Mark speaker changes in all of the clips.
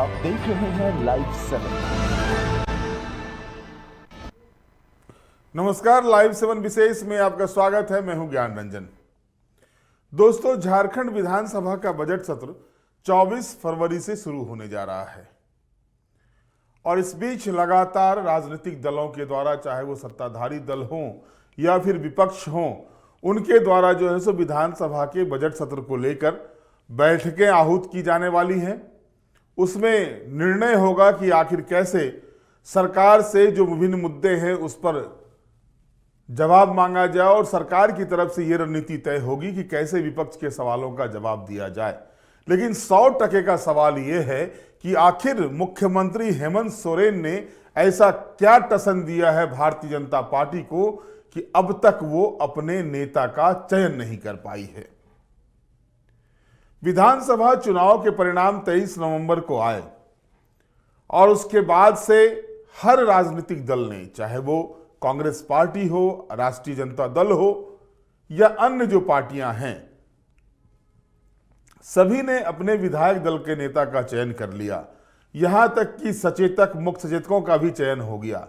Speaker 1: आप देख रहे हैं लाइव 7।
Speaker 2: नमस्कार, लाइव 7 विशेष में आपका स्वागत है। मैं हूं ज्ञान रंजन। दोस्तों, झारखंड विधानसभा का बजट सत्र 24 फरवरी से शुरू होने जा रहा है और इस बीच लगातार राजनीतिक दलों के द्वारा, चाहे वो सत्ताधारी दल हों या फिर विपक्ष हों, उनके द्वारा जो है सो विधानसभा के बजट सत्र को लेकर बैठकें आहूत की जाने वाली हैं। उसमें निर्णय होगा कि आखिर कैसे सरकार से जो विभिन्न मुद्दे हैं उस पर जवाब मांगा जाए और सरकार की तरफ से ये रणनीति तय होगी कि कैसे विपक्ष के सवालों का जवाब दिया जाए। लेकिन 100% का सवाल ये है कि आखिर मुख्यमंत्री हेमंत सोरेन ने ऐसा क्या टसन दिया है भारतीय जनता पार्टी को कि अब तक वो अपने नेता का चयन नहीं कर पाई है। विधानसभा चुनाव के परिणाम 23 नवंबर को आए और उसके बाद से हर राजनीतिक दल ने, चाहे वो कांग्रेस पार्टी हो, राष्ट्रीय जनता दल हो या अन्य जो पार्टियां हैं, सभी ने अपने विधायक दल के नेता का चयन कर लिया। यहां तक कि सचेतक, मुख्य सचेतकों का भी चयन हो गया।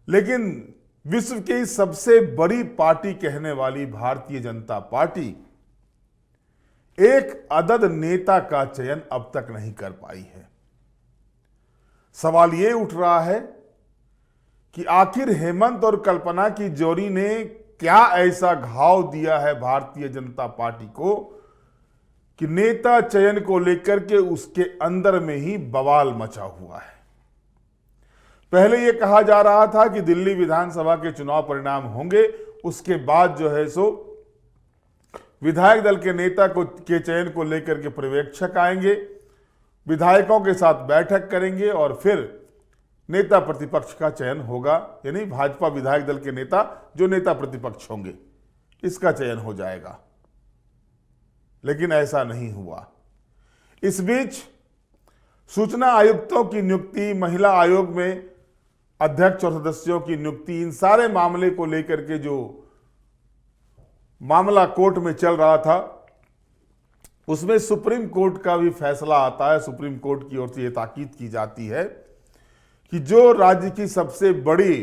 Speaker 2: लेकिन विश्व की सबसे बड़ी पार्टी कहने वाली भारतीय जनता पार्टी एक अदद नेता का चयन अब तक नहीं कर पाई है। सवाल यह उठ रहा है कि आखिर हेमंत और कल्पना की जोड़ी ने क्या ऐसा घाव दिया है भारतीय जनता पार्टी को कि नेता चयन को लेकर के उसके अंदर में ही बवाल मचा हुआ है। पहले यह कहा जा रहा था कि दिल्ली विधानसभा के चुनाव परिणाम होंगे, उसके बाद जो है सो विधायक दल के नेता के चयन को लेकर के पर्यवेक्षक आएंगे, विधायकों के साथ बैठक करेंगे और फिर नेता प्रतिपक्ष का चयन होगा। यानी भाजपा विधायक दल के नेता जो नेता प्रतिपक्ष होंगे, इसका चयन हो जाएगा। लेकिन ऐसा नहीं हुआ। इस बीच सूचना आयुक्तों की नियुक्ति, महिला आयोग में अध्यक्ष और सदस्यों की नियुक्ति, इन सारे मामले को लेकर के जो मामला कोर्ट में चल रहा था, उसमें सुप्रीम कोर्ट का भी फैसला आता है। सुप्रीम कोर्ट की ओर से यह ताकीद की जाती है कि जो राज्य की सबसे बड़ी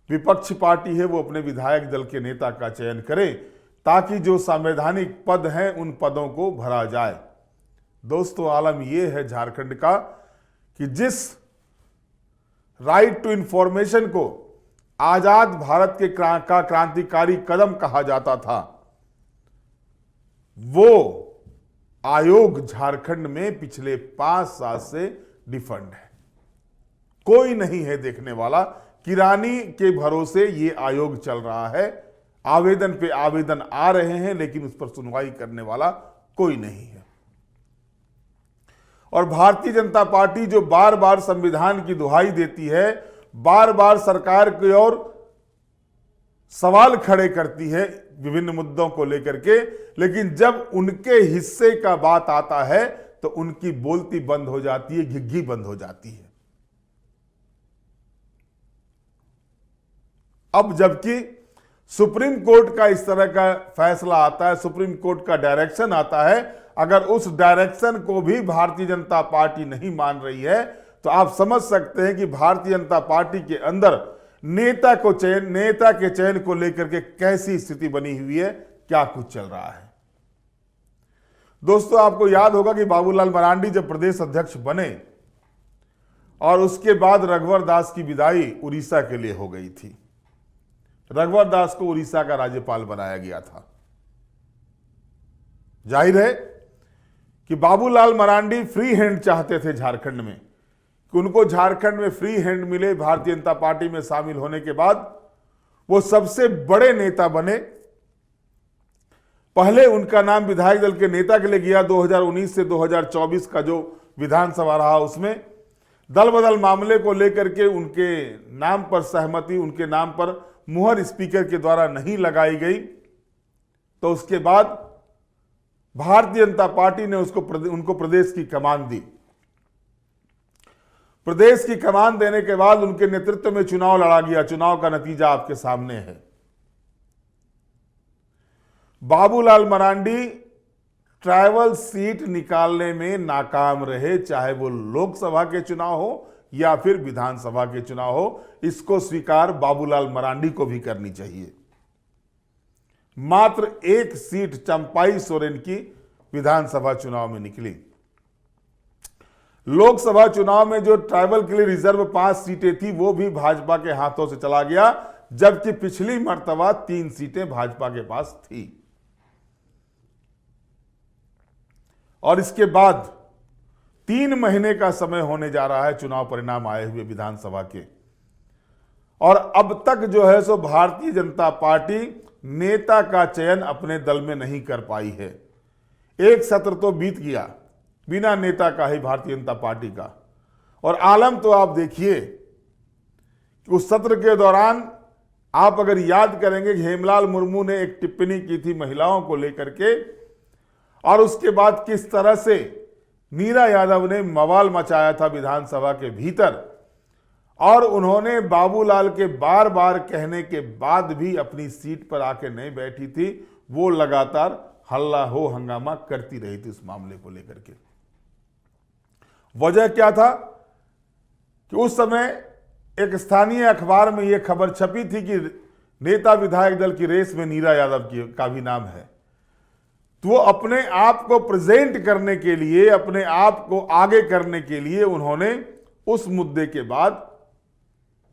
Speaker 2: विपक्ष पार्टी है वो अपने विधायक दल के नेता का चयन करे ताकि जो संवैधानिक पद हैं उन पदों को भरा जाए। दोस्तों, आलम यह है झारखंड का कि जिस राइट टू इंफॉर्मेशन को आजाद भारत के का क्रांतिकारी कदम कहा जाता था, वो आयोग झारखंड में पिछले 5 साल से डिफंड है। कोई नहीं है देखने वाला। किरानी के भरोसे ये आयोग चल रहा है। आवेदन पे आवेदन आ रहे हैं लेकिन उस पर सुनवाई करने वाला कोई नहीं है। और भारतीय जनता पार्टी जो बार बार संविधान की दुहाई देती है, बार बार सरकार की ओर सवाल खड़े करती है विभिन्न मुद्दों को लेकर के, लेकिन जब उनके हिस्से का बात आता है तो उनकी बोलती बंद हो जाती है, घिघी बंद हो जाती है। अब जबकि सुप्रीम कोर्ट का इस तरह का फैसला आता है, सुप्रीम कोर्ट का डायरेक्शन आता है, अगर उस डायरेक्शन को भी भारतीय जनता पार्टी नहीं मान रही है तो आप समझ सकते हैं कि भारतीय जनता पार्टी के अंदर नेता के चयन को लेकर के कैसी स्थिति बनी हुई है, क्या कुछ चल रहा है। दोस्तों, आपको याद होगा कि बाबूलाल मरांडी जब प्रदेश अध्यक्ष बने और उसके बाद रघुवर दास की विदाई उड़ीसा के लिए हो गई थी। रघुवर दास को उड़ीसा का राज्यपाल बनाया गया था। जाहिर है कि बाबूलाल मरांडी फ्री हैंड चाहते थे झारखंड में, कि उनको झारखंड में फ्री हैंड मिले। भारतीय जनता पार्टी में शामिल होने के बाद वो सबसे बड़े नेता बने। पहले उनका नाम विधायक दल के नेता के लिए गया। 2019 से 2024 का जो विधानसभा रहा उसमें दल बदल मामले को लेकर के उनके नाम पर सहमति, उनके नाम पर मुहर स्पीकर के द्वारा नहीं लगाई गई, तो उसके बाद भारतीय जनता पार्टी ने उनको प्रदेश की कमान दी। प्रदेश की कमान देने के बाद उनके नेतृत्व में चुनाव लड़ा गया। चुनाव का नतीजा आपके सामने है। बाबूलाल मरांडी ट्राइबल सीट निकालने में नाकाम रहे, चाहे वो लोकसभा के चुनाव हो या फिर विधानसभा के चुनाव हो, इसको स्वीकार बाबूलाल मरांडी को भी करनी चाहिए। मात्र एक सीट चंपाई सोरेन की विधानसभा चुनाव में निकली। लोकसभा चुनाव में जो ट्राइबल के लिए रिजर्व 5 सीटें थी वो भी भाजपा के हाथों से चला गया, जबकि पिछली मर्तबा 3 सीटें भाजपा के पास थी। और इसके बाद 3 महीने का समय होने जा रहा है चुनाव परिणाम आए हुए विधानसभा के, और अब तक जो है सो भारतीय जनता पार्टी नेता का चयन अपने दल में नहीं कर पाई है। एक सत्र तो बीत गया बिना नेता का ही भारतीय जनता पार्टी का, और आलम तो आप देखिए कि उस सत्र के दौरान आप अगर याद करेंगे कि हेमलाल मुर्मू ने एक टिप्पणी की थी महिलाओं को लेकर के, और उसके बाद किस तरह से नीरा यादव ने बवाल मचाया था विधानसभा के भीतर, और उन्होंने बाबूलाल के बार बार कहने के बाद भी अपनी सीट पर आके नहीं बैठी थी। वो लगातार हल्ला हो हंगामा करती रही थी इस मामले को लेकर के। वजह क्या था कि उस समय एक स्थानीय अखबार में यह खबर छपी थी कि नेता विधायक दल की रेस में नीरा यादव का भी नाम है। तो वो अपने आप को प्रेजेंट करने के लिए, अपने आप को आगे करने के लिए उन्होंने उस मुद्दे के बाद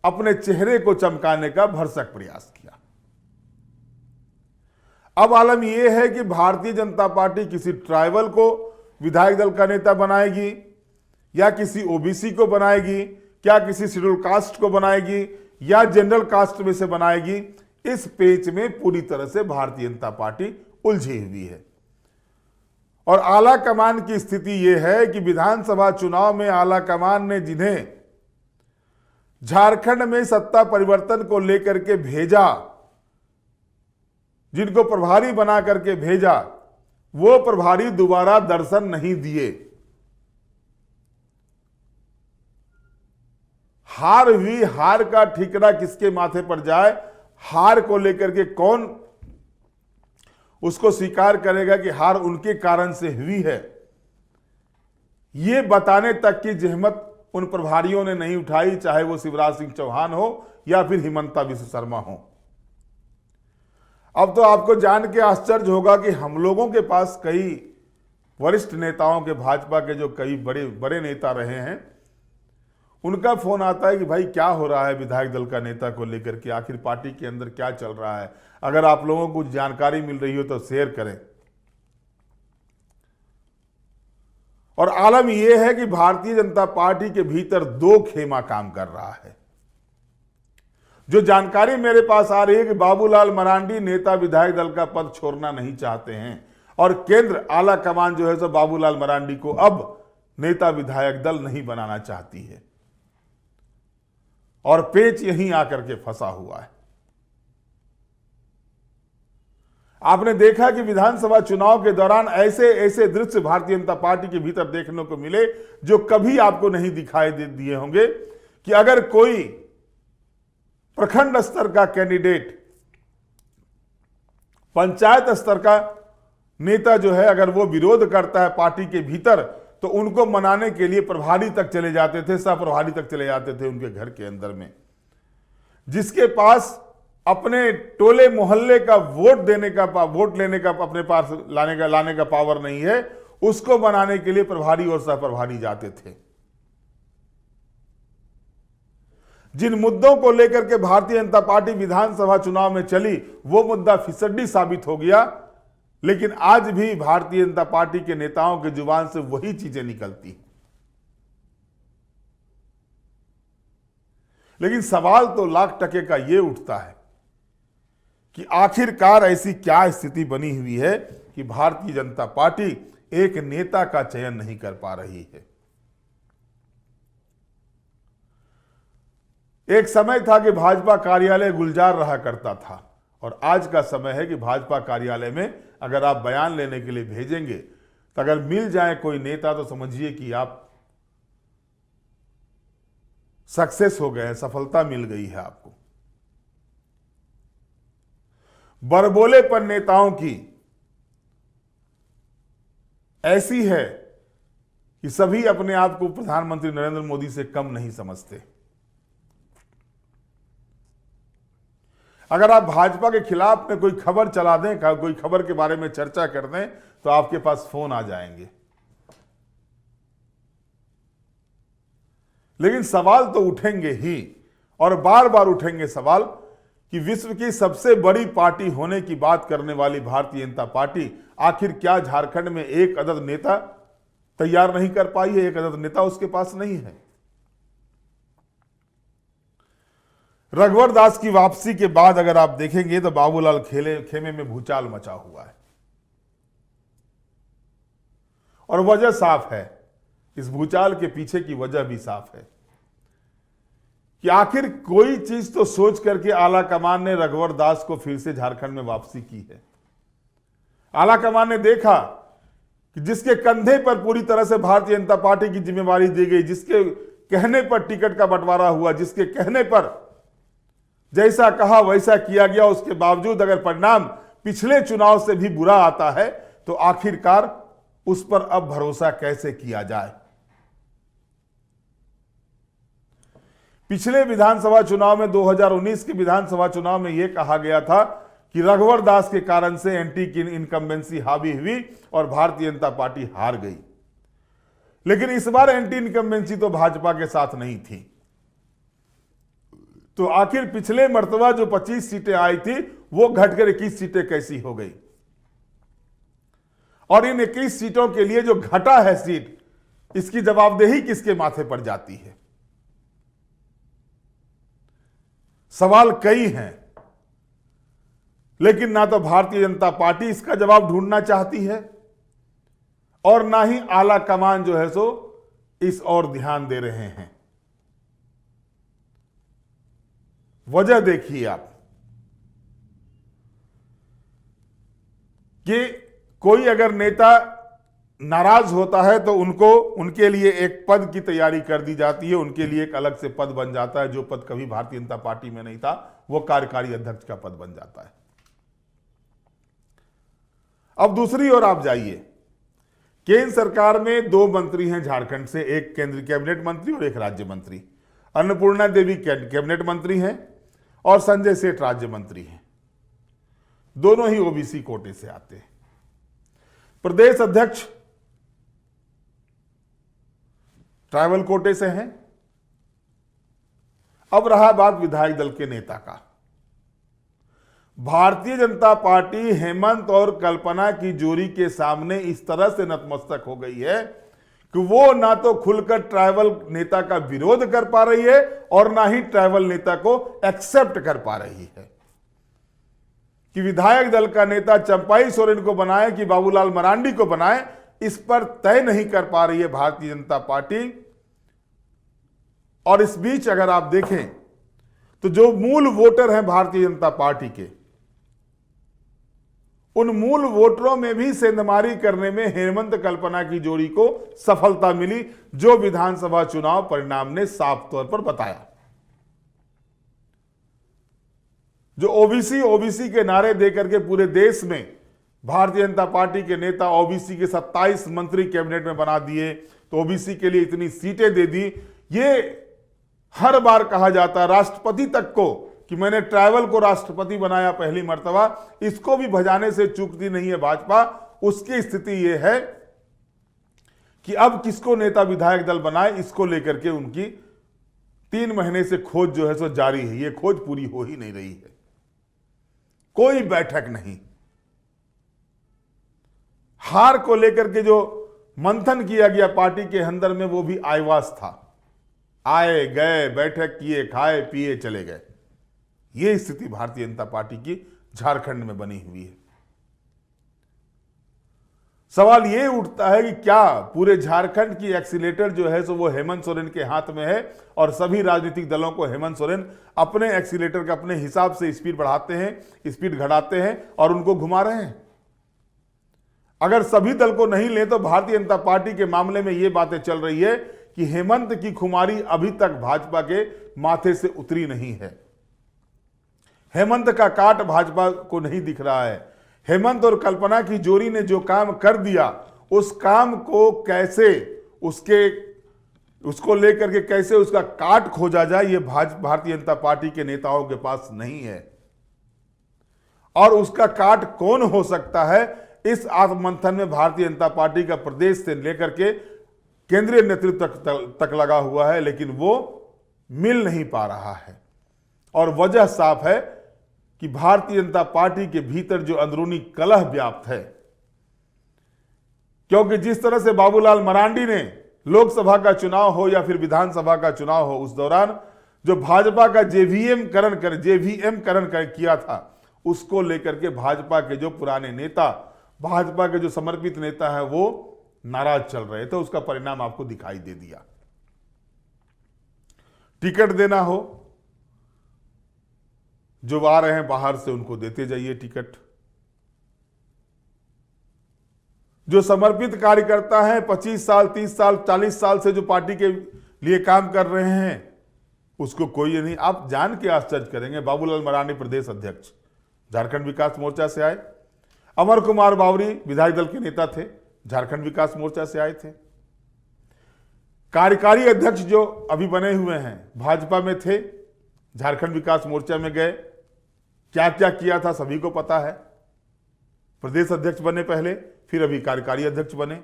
Speaker 2: अपने चेहरे को चमकाने का भरसक प्रयास किया। अब आलम यह है कि भारतीय जनता पार्टी किसी ट्राइबल को विधायक दल का नेता बनाएगी या किसी ओबीसी को बनाएगी, क्या किसी शेड्यूल कास्ट को बनाएगी या जनरल कास्ट में से बनाएगी, इस पेच में पूरी तरह से भारतीय जनता पार्टी उलझी हुई है। और आला कमान की स्थिति यह है कि विधानसभा चुनाव में आला कमान ने जिन्हें झारखंड में सत्ता परिवर्तन को लेकर के भेजा, जिनको प्रभारी बना करके भेजा, वो प्रभारी दोबारा दर्शन नहीं दिए। हार हुई, हार का ठिकरा किसके माथे पर जाए, हार को लेकर के कौन उसको स्वीकार करेगा कि हार उनके कारण से हुई है, ये बताने तक की जहमत उन प्रभारियों ने नहीं उठाई, चाहे वो शिवराज सिंह चौहान हो या फिर हिमंता बिश्व शर्मा हो। अब तो आपको जान के आश्चर्य होगा कि हम लोगों के पास कई वरिष्ठ नेताओं के, भाजपा के जो कई बड़े बड़े नेता रहे हैं, उनका फोन आता है कि भाई क्या हो रहा है विधायक दल का नेता को लेकर के, आखिर पार्टी के अंदर क्या चल रहा है, अगर आप लोगों को जानकारी मिल रही हो तो शेयर करें। और आलम यह है कि भारतीय जनता पार्टी के भीतर 2 खेमा काम कर रहा है। जो जानकारी मेरे पास आ रही है कि बाबूलाल मरांडी नेता विधायक दल का पद छोड़ना नहीं चाहते हैं, और केंद्र आला कमान जो है सो बाबूलाल मरांडी को अब नेता विधायक दल नहीं बनाना चाहती है, और पेच यहीं आकर के फंसा हुआ है। आपने देखा कि विधानसभा चुनाव के दौरान ऐसे ऐसे दृश्य भारतीय जनता पार्टी के भीतर देखने को मिले जो कभी आपको नहीं दिखाई दिए होंगे, कि अगर कोई प्रखंड स्तर का कैंडिडेट, पंचायत स्तर का नेता जो है, अगर वो विरोध करता है पार्टी के भीतर, तो उनको मनाने के लिए प्रभारी तक चले जाते थे, सह प्रभारी तक चले जाते थे उनके घर के अंदर में। जिसके पास अपने टोले मोहल्ले का वोट लेने का अपने पास लाने का पावर नहीं है, उसको बनाने के लिए प्रभारी और सह प्रभारी जाते थे। जिन मुद्दों को लेकर के भारतीय जनता पार्टी विधानसभा चुनाव में चली, वो मुद्दा फिसड्डी साबित हो गया, लेकिन आज भी भारतीय जनता पार्टी के नेताओं के जुबान से वही चीजें निकलती हैं। लेकिन सवाल तो लाख टके का यह उठता है कि आखिरकार ऐसी क्या स्थिति बनी हुई है कि भारतीय जनता पार्टी एक नेता का चयन नहीं कर पा रही है। एक समय था कि भाजपा कार्यालय गुलजार रहा करता था, और आज का समय है कि भाजपा कार्यालय में अगर आप बयान लेने के लिए भेजेंगे, तो अगर मिल जाए कोई नेता तो समझिए कि आप सक्सेस हो गए हैं, सफलता मिल गई है आपको। बरबोले पर नेताओं की ऐसी है कि सभी अपने आप को प्रधानमंत्री नरेंद्र मोदी से कम नहीं समझते। अगर आप भाजपा के खिलाफ में कोई खबर चला दें, कोई खबर के बारे में चर्चा कर दें, तो आपके पास फोन आ जाएंगे। लेकिन सवाल तो उठेंगे ही, और बार बार उठेंगे सवाल कि विश्व की सबसे बड़ी पार्टी होने की बात करने वाली भारतीय जनता पार्टी आखिर क्या झारखंड में एक अदद नेता तैयार नहीं कर पाई है? एक अदद नेता उसके पास नहीं है। रघुवर दास की वापसी के बाद अगर आप देखेंगे तो बाबूलाल खेमे में भूचाल मचा हुआ है, और वजह साफ है। इस भूचाल के पीछे की वजह भी साफ है कि आखिर कोई चीज तो सोच करके आला कमान ने रघुवर दास को फिर से झारखंड में वापसी की है। आला कमान ने देखा कि जिसके कंधे पर पूरी तरह से भारतीय जनता पार्टी की जिम्मेवारी दी गई, जिसके कहने पर टिकट का बंटवारा हुआ, जिसके कहने पर जैसा कहा वैसा किया गया, उसके बावजूद अगर परिणाम पिछले चुनाव से भी बुरा आता है तो आखिरकार उस पर अब भरोसा कैसे किया जाए? पिछले विधानसभा चुनाव में 2019 के विधानसभा चुनाव में यह कहा गया था कि रघुवर दास के कारण से एंटी इनकम्बेंसी हावी हुई और भारतीय जनता पार्टी हार गई। लेकिन इस बार एंटी इनकम्बेंसी तो भाजपा के साथ नहीं थी। तो आखिर पिछले मर्तबा जो 25 सीटें आई थी वो घटकर 21 सीटें कैसी हो गई? और इन 21 सीटों के लिए जो घटा है सीट, इसकी जवाबदेही किसके माथे पर जाती है? सवाल कई हैं, लेकिन ना तो भारतीय जनता पार्टी इसका जवाब ढूंढना चाहती है और ना ही आला कमान जो है सो इस ओर ध्यान दे रहे हैं। वजह देखिए आप कि कोई अगर नेता नाराज होता है तो उनके लिए एक पद की तैयारी कर दी जाती है, उनके लिए एक अलग से पद बन जाता है। जो पद कभी भारतीय जनता पार्टी में नहीं था वो कार्यकारी अध्यक्ष का पद बन जाता है। अब दूसरी ओर आप जाइए, केंद्र सरकार में 2 मंत्री हैं झारखंड से, एक केंद्रीय कैबिनेट मंत्री और एक राज्य मंत्री। अन्नपूर्णा देवी कैबिनेट मंत्री हैं और संजय सेठ राज्य मंत्री हैं। दोनों ही ओबीसी कोटे से आते हैं। प्रदेश अध्यक्ष ट्राइबल कोटे से हैं। अब रहा बात विधायक दल के नेता का। भारतीय जनता पार्टी हेमंत और कल्पना की जोड़ी के सामने इस तरह से नतमस्तक हो गई है कि वो ना तो खुलकर ट्राइबल नेता का विरोध कर पा रही है और ना ही ट्राइबल नेता को एक्सेप्ट कर पा रही है। कि विधायक दल का नेता चंपाई सोरेन को बनाए कि बाबूलाल मरांडी को बनाए, इस पर तय नहीं कर पा रही है भारतीय जनता पार्टी। और इस बीच अगर आप देखें तो जो मूल वोटर हैं भारतीय जनता पार्टी के, उन मूल वोटरों में भी सेंधमारी करने में हेमंत कल्पना की जोड़ी को सफलता मिली, जो विधानसभा चुनाव परिणाम ने साफ तौर पर बताया। जो ओबीसी के नारे देकर के पूरे देश में भारतीय जनता पार्टी के नेता ओबीसी के 27 मंत्री कैबिनेट में बना दिए, तो ओबीसी के लिए इतनी सीटें दे दी। ये हर बार कहा जाता, राष्ट्रपति तक को, कि मैंने ट्राइबल को राष्ट्रपति बनाया पहली मर्तबा, इसको भी भजाने से चूकती नहीं है भाजपा। उसकी स्थिति यह है कि अब किसको नेता विधायक दल बनाए, इसको लेकर के उनकी 3 महीने से खोज जो है सो जारी है। ये खोज पूरी हो ही नहीं रही है। कोई बैठक नहीं। हार को लेकर के जो मंथन किया गया पार्टी के अंदर में, वो भी आईवास था। आए गए, बैठक किए, खाए पिए, चले गए। ये स्थिति भारतीय जनता पार्टी की झारखंड में बनी हुई है। सवाल ये उठता है कि क्या पूरे झारखंड की एक्सीलेटर जो है सो वो हेमंत सोरेन के हाथ में है, और सभी राजनीतिक दलों को हेमंत सोरेन अपने एक्सीलेटर का अपने हिसाब से स्पीड बढ़ाते हैं, स्पीड घटाते हैं और उनको घुमा रहे हैं। अगर सभी दल को नहीं ले तो भारतीय जनता पार्टी के मामले में ये बातें चल रही है कि हेमंत की खुमारी अभी तक भाजपा के माथे से उतरी नहीं है। हेमंत का काट भाजपा को नहीं दिख रहा है। हेमंत और कल्पना की जोड़ी ने जो काम कर दिया उस काम को कैसे उसको लेकर के कैसे उसका काट खोजा जाए, ये भारतीय जनता पार्टी के नेताओं के पास नहीं है। और उसका काट कौन हो सकता है, इस आत्ममंथन में भारतीय जनता पार्टी का प्रदेश से लेकर के केंद्रीय नेतृत्व तक लगा हुआ है, लेकिन वो मिल नहीं पा रहा है। और वजह साफ है कि भारतीय जनता पार्टी के भीतर जो अंदरूनी कलह व्याप्त है, क्योंकि जिस तरह से बाबूलाल मरांडी ने लोकसभा का चुनाव हो या फिर विधानसभा का चुनाव हो, उस दौरान जो भाजपा का जेवीएम करण किया था, उसको लेकर के भाजपा के जो पुराने नेता, भाजपा के जो समर्पित नेता है, वो नाराज चल रहे थे। उसका परिणाम आपको दिखाई दे दिया। टिकट देना हो, जो आ रहे हैं बाहर से उनको देते जाइए टिकट। जो समर्पित कार्यकर्ता हैं, 25 साल 30 साल 40 साल से जो पार्टी के लिए काम कर रहे हैं, उसको कोई नहीं। आप जान के आश्चर्य करेंगे, बाबूलाल मरांडी प्रदेश अध्यक्ष झारखंड विकास मोर्चा से आए, अमर कुमार बावरी विधायक दल के नेता थे, झारखंड विकास मोर्चा से आए थे। कार्यकारी अध्यक्ष जो अभी बने हुए हैं भाजपा में थे, झारखंड विकास मोर्चा में गए, क्या क्या किया था सभी को पता है। प्रदेश अध्यक्ष बने पहले, फिर अभी कार्यकारी अध्यक्ष बने।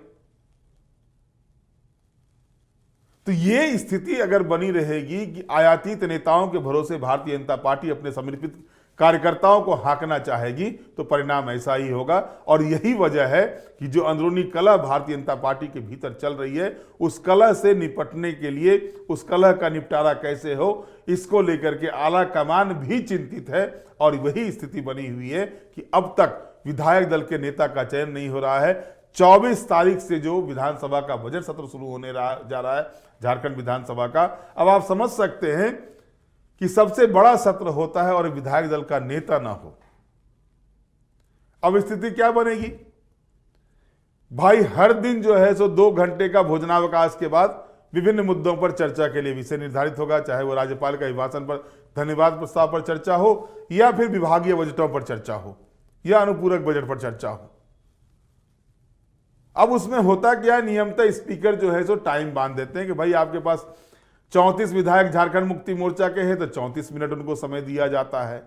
Speaker 2: तो ये स्थिति अगर बनी रहेगी कि आयातित नेताओं के भरोसे भारतीय जनता पार्टी अपने समर्पित कार्यकर्ताओं को हाँकना चाहेगी, तो परिणाम ऐसा ही होगा। और यही वजह है कि जो अंदरूनी कलह भारतीय जनता पार्टी के भीतर चल रही है, उस कलह से निपटने के लिए, उस कलह का निपटारा कैसे हो, इसको लेकर के आला कमान भी चिंतित है। और वही स्थिति बनी हुई है कि अब तक विधायक दल के नेता का चयन नहीं हो रहा है। 24 तारीख से जो विधानसभा का बजट सत्र शुरू होने जा रहा है झारखंड विधानसभा का, अब आप समझ सकते हैं कि सबसे बड़ा सत्र होता है और विधायक दल का नेता ना हो। अब स्थिति क्या बनेगी भाई? हर दिन जो है सो 2 घंटे का भोजनावकाश के बाद विभिन्न मुद्दों पर चर्चा के लिए विषय निर्धारित होगा, चाहे वो राज्यपाल का अभिभाषण पर, धन्यवाद प्रस्ताव पर चर्चा हो, या फिर विभागीय बजटों पर चर्चा हो, या अनुपूरक बजट पर चर्चा हो। अब उसमें होता क्या, नियमतः स्पीकर जो है सो टाइम बांध देते हैं कि भाई आपके पास 34 विधायक झारखंड मुक्ति मोर्चा के हैं तो 34 मिनट उनको समय दिया जाता है।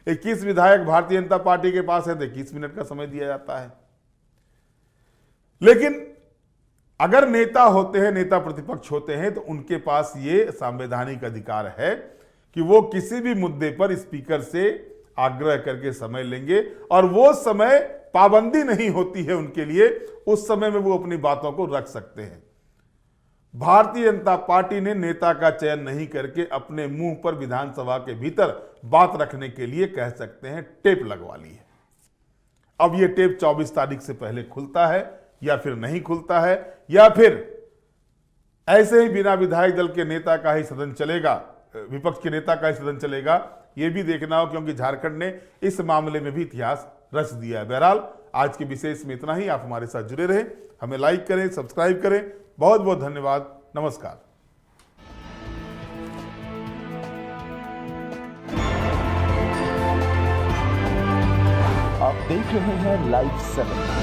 Speaker 2: 21 विधायक भारतीय जनता पार्टी के पास है तो 21 मिनट का समय दिया जाता है। लेकिन अगर नेता होते हैं, नेता प्रतिपक्ष होते हैं, तो उनके पास ये संवैधानिक अधिकार है कि वो किसी भी मुद्दे पर स्पीकर से आग्रह करके समय लेंगे, और वो समय पाबंदी नहीं होती है उनके लिए, उस समय में वो अपनी बातों को रख सकते हैं। भारतीय जनता पार्टी ने नेता का चयन नहीं करके अपने मुंह पर विधानसभा के भीतर बात रखने के लिए, कह सकते हैं, टेप लगवा ली है। अब ये टेप 24 तारीख से पहले खुलता है या फिर नहीं खुलता है, या फिर ऐसे ही बिना विधायक दल के नेता का ही सदन चलेगा, विपक्ष के नेता का ही सदन चलेगा, ये भी देखना हो, क्योंकि झारखंड ने इस मामले में भी इतिहास रच दिया है। बहरहाल आज के विशेष में इतना ही। आप हमारे साथ जुड़े रहें, हमें लाइक करें, सब्सक्राइब करें। बहुत बहुत धन्यवाद। नमस्कार।
Speaker 1: आप देख रहे हैं लाइव 7।